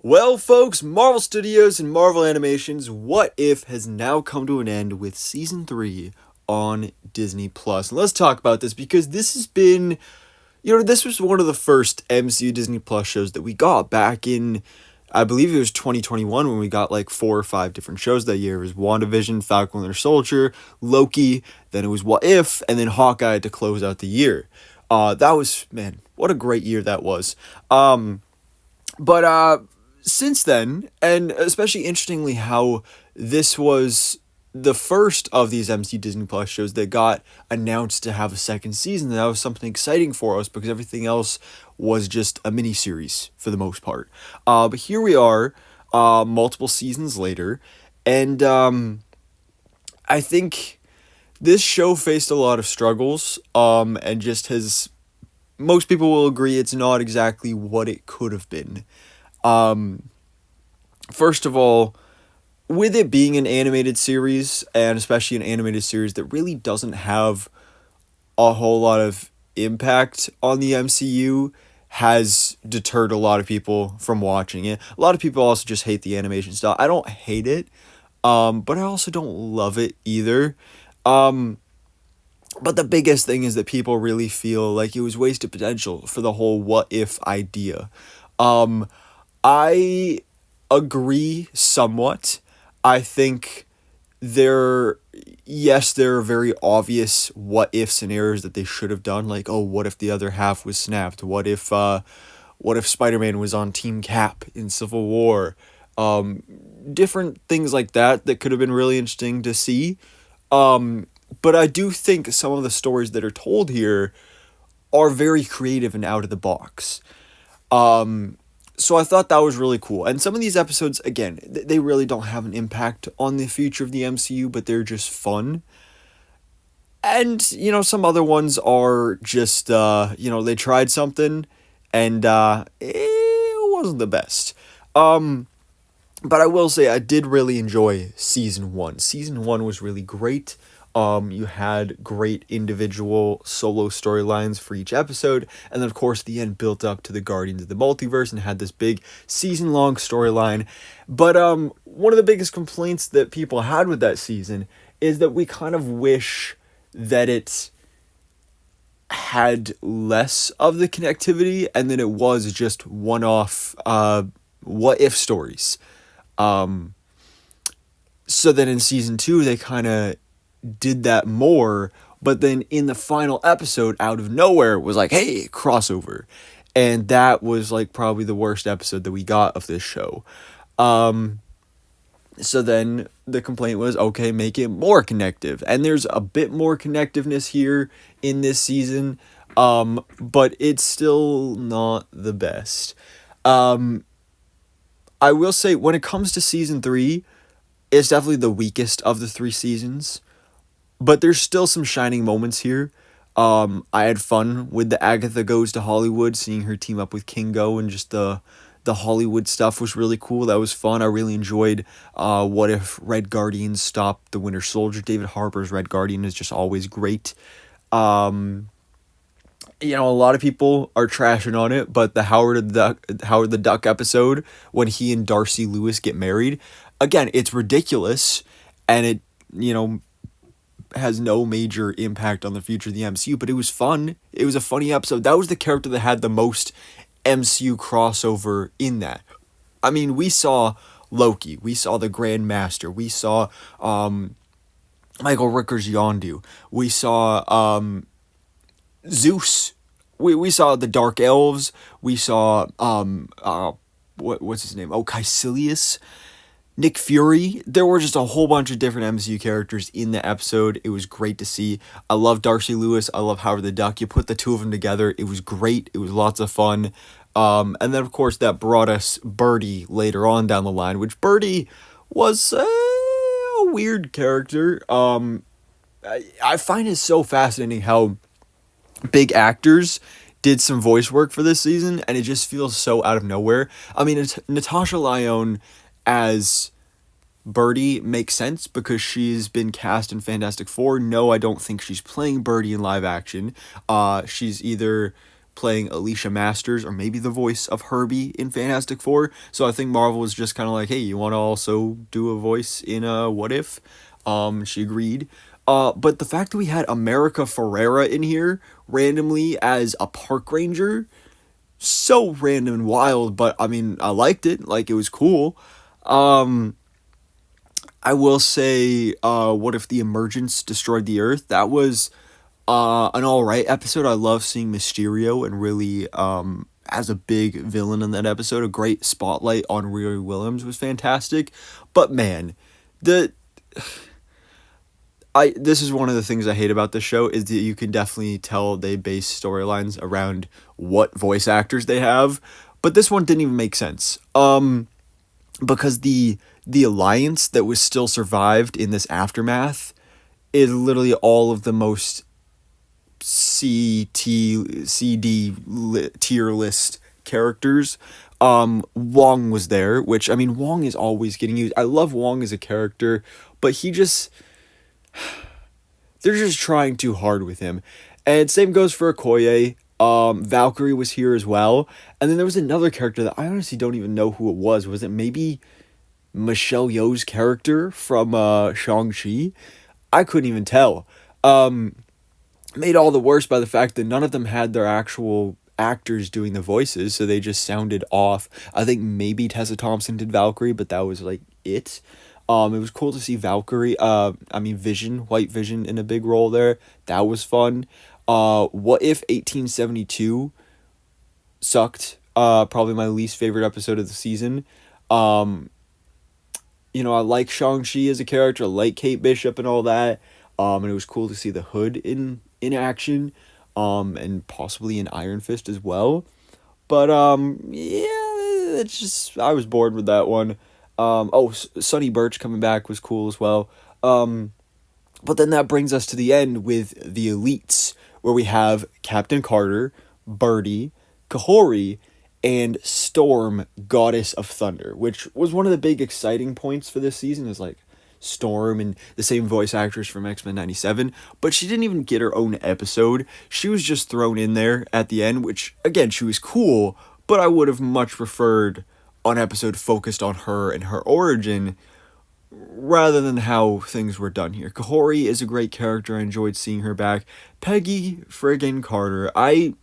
Well, folks, Marvel Studios and Marvel Animations What If has now come to an end with season 3 on Disney Plus. And let's talk about this because this has been, this was one of the first MCU Disney Plus shows that we got back in, I believe it was 2021 when we got like 4 or 5 different shows that year. It was WandaVision, Falcon and Winter Soldier, Loki, then it was What If, and then Hawkeye to close out the year. That was, man, what a great year that was. But since then, and especially interestingly, how this was the first of these MC Disney Plus shows that got announced to have a second season. That was something exciting for us because everything else was just a mini series for the most part. But here we are, multiple seasons later, and I think this show faced a lot of struggles, and just has. Most people will agree it's not exactly what it could have been. First of all, with it being an animated series, and especially an animated series that really doesn't have a whole lot of impact on the MCU, has deterred a lot of people from watching it. A lot of people also just hate the animation style. I don't hate it, but I also don't love it either. But the biggest thing is that people really feel like it was wasted potential for the whole what if idea. I agree somewhat. I think there, yes, there are very obvious what if scenarios that they should have done. Like, oh, what if the other half was snapped? What if Spider-Man was on Team Cap in Civil War? Different things like that could have been really interesting to see. But I do think some of the stories that are told here are very creative and out of the box. So I thought that was really cool. And some of these episodes, again, they really don't have an impact on the future of the MCU, but they're just fun. And, some other ones are just, they tried something and it wasn't the best. But I will say I did really enjoy season 1. Season 1 was really great. You had great individual solo storylines for each episode, and then of course the end built up to the Guardians of the Multiverse and had this big season-long storyline. But one of the biggest complaints that people had with that season is that we kind of wish that it had less of the connectivity and that it was just one-off what-if stories. So then in season 2 they kind of did that more, but then in the final episode, out of nowhere, was like, hey, crossover. And that was like probably the worst episode that we got of this show. So then the complaint was, okay, make it more connective. And there's a bit more connectiveness here in this season, but it's still not the best. I will say, when it comes to season 3, it's definitely the weakest of the 3 seasons. But there's still some shining moments here. I had fun with the Agatha Goes to Hollywood, seeing her team up with Kingo, and just the Hollywood stuff was really cool. That was fun. I really enjoyed What If Red Guardian stopped the Winter Soldier. David Harbour's Red Guardian is just always great. A lot of people are trashing on it, but the Howard the Duck episode, when he and Darcy Lewis get married, again, it's ridiculous, and it, has no major impact on the future of the MCU, but it was fun. It was a funny episode. That was the character that had the most MCU crossover in that. I mean, we saw Loki, we saw the Grand Master, we saw Michael Rooker's Yondu, we saw Zeus, we saw the Dark Elves, we saw what's his name? Oh, Caecilius. Nick Fury. There were just a whole bunch of different MCU characters in the episode. It was great to see. I love Darcy Lewis. I love Howard the Duck. You put the two of them together. It was great. It was lots of fun. And then, of course, that brought us Birdie later on down the line, which Birdie was a weird character. I find it so fascinating how big actors did some voice work for this season, and it just feels so out of nowhere. I mean, Natasha Lyonne as Birdie makes sense because she's been cast in Fantastic Four. No, I don't think she's playing Birdie in live action. She's either playing Alicia Masters, or maybe the voice of Herbie in Fantastic Four. So I think Marvel was just kind of like, hey, you want to also do a voice in What If? She agreed. But the fact that we had America Ferrera in here randomly as a park ranger, so random and wild, but I mean, I liked it. Like, it was cool. Um, I will say, What If the Emergence Destroyed the Earth? That was an alright episode. I love seeing Mysterio and really as a big villain in that episode. A great spotlight on Riri Williams was fantastic. But man, the this is one of the things I hate about this show, is that you can definitely tell they base storylines around what voice actors they have. But this one didn't even make sense. Because the alliance that was still survived in this aftermath is literally all of the most CD tier list characters. Wong was there, which, I mean, Wong is always getting used. I love Wong as a character, but they're just trying too hard with him. And same goes for Okoye. Valkyrie was here as well. And then there was another character that I honestly don't even know who it was. Was it maybe Michelle Yeoh's character from Shang-Chi? I couldn't even tell. Made all the worse by the fact that none of them had their actual actors doing the voices, so they just sounded off. I think maybe Tessa Thompson did Valkyrie, but that was like it. It was cool to see Valkyrie, Vision, White Vision in a big role there. That was fun. What If 1872 sucked. Probably my least favorite episode of the season. I like Shang-Chi as a character, I like Kate Bishop and all that. And it was cool to see the Hood in action, and possibly in Iron Fist as well. But it's just, I was bored with that one. Sonny Birch coming back was cool as well. But then that brings us to the end with the elites, where we have Captain Carter, Birdie, Kahori, and Storm, Goddess of Thunder, which was one of the big exciting points for this season, is like Storm and the same voice actress from X-Men 97, but she didn't even get her own episode. She was just thrown in there at the end, which, again, she was cool, but I would have much preferred an episode focused on her and her origin, rather than how things were done here. Kahori is a great character. I enjoyed seeing her back. Peggy friggin' Carter. I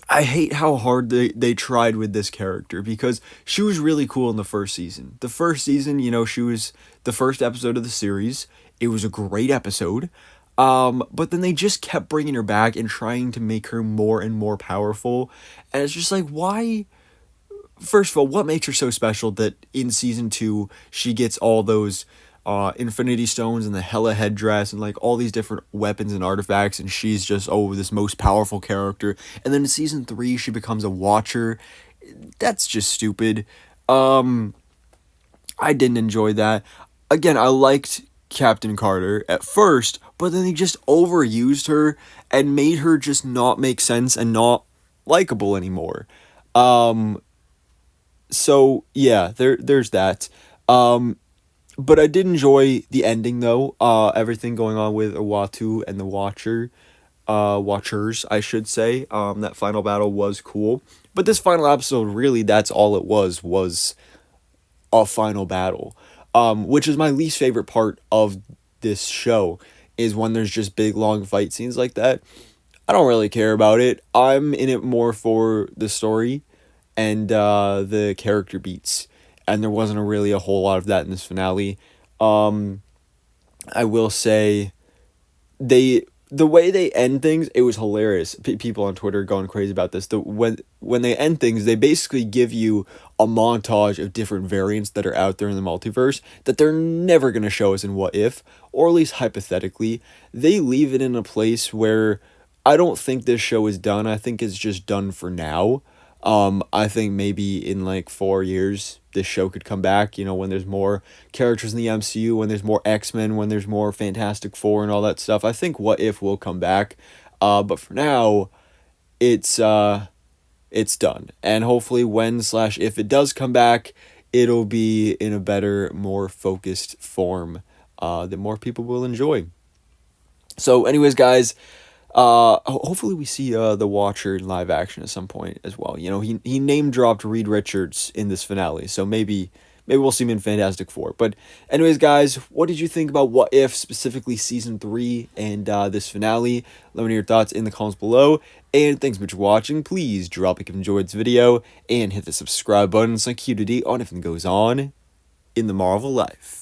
hate how hard they tried with this character, because she was really cool in the first season. The first season, she was the first episode of the series. It was a great episode. But then they just kept bringing her back and trying to make her more and more powerful. And it's just like, why? First of all, what makes her so special that in season 2 she gets all those Infinity Stones and the Hela headdress and like all these different weapons and artifacts, and she's just this most powerful character. And then in season 3 she becomes a Watcher. That's just stupid. I didn't enjoy that. Again, I liked Captain Carter at first, but then they just overused her and made her just not make sense and not likable anymore. So yeah, there's that. But I did enjoy the ending though. Everything going on with Uatu and the Watchers, I should say. That final battle was cool. But this final episode, really, that's all it was a final battle. Which is my least favorite part of this show, is when there's just big long fight scenes like that. I don't really care about it. I'm in it more for the story and the character beats, and there wasn't really a whole lot of that in this finale. I will say, the way they end things, it was hilarious. People on Twitter going crazy about this. When they end things, they basically give you a montage of different variants that are out there in the multiverse that they're never going to show us in What If, or at least hypothetically. They leave it in a place where I don't think this show is done. I think it's just done for now. I think maybe in like 4 years, this show could come back, when there's more characters in the MCU, when there's more X-Men, when there's more Fantastic Four and all that stuff. I think What If will come back. But for now, it's done. And hopefully when/if it does come back, it'll be in a better, more focused form that more people will enjoy. So anyways, guys, Hopefully we see the Watcher in live action at some point as well. You know, he name dropped Reed Richards in this finale, so maybe we'll see him in Fantastic Four. But anyways, guys, what did you think about What If, specifically season 3 and this finale? Let me know your thoughts in the comments below. And thanks so much for watching. Please drop a like if you enjoyed this video and hit the subscribe button so I can keep you up to date on everything that goes on in the Marvel life.